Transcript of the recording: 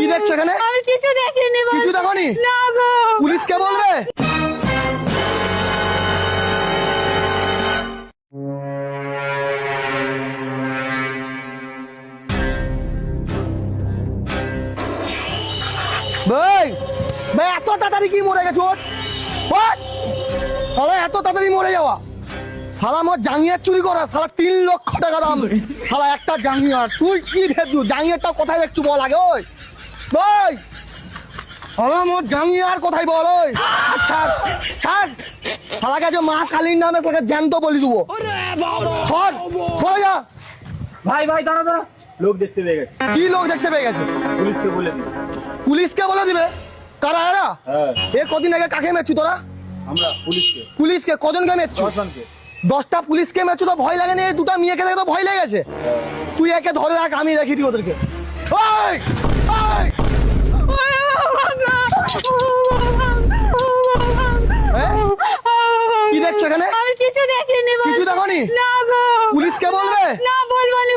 কি দেখছো এখানে? আমি কিছু দেখিনি। কিছু দেখোনি? না গো। পুলিশকে বলবে? ভাই ভাই এত তাড়াতাড়ি কি মরে গেছো? শালা এত তাড়াতাড়ি মরে যাওয়া? শালা মোর জাঙ্গিয়ার চুরি করা, শালা 3 লক্ষ টাকা দাম। শালা একটা জাঙ্গিয়ার, তুই কি ভেবছু জাঙ্গিয়ারটা কোথায় দেখছু বল আগে? ওই ভাই আমার মোর জাঙ্গিয়ার কোথায় বল? ওই আচ্ছা ছাড়, শালাকে যে মা কালীর নামে শালাকে জ্যান্ত বলি দেবো। সর সরে যা। ভাই ভাই দাঁড়া দাঁড়া, লোক দেখতে পেয়ে গেছে। কি লোক দেখতে পেয়ে গেছে? পুলিশকে বলে দিন। পুলিশকে বলে দিবে? কারা এরা? হ্যাঁ এ কদিন আগে কাকে মেরছু তোরা? আমরা পুলিশকে। পুলিশকে কজনকে মেরছু? 10 জনকে। 10টা পুলিশকে মেরছু তো ভয় লাগে না? এই দুটা মেয়েকে দেখে তো ভয় লেগেছে। তুই একে ধরে রাখ, আমি দেখি তুই ওদেরকে। ওই ওই কি দেখছো এখানে? আমি কিছু দেখিনি। কিছু দেখোনি? না গো। পুলিশকে বলবে? না বলবো না।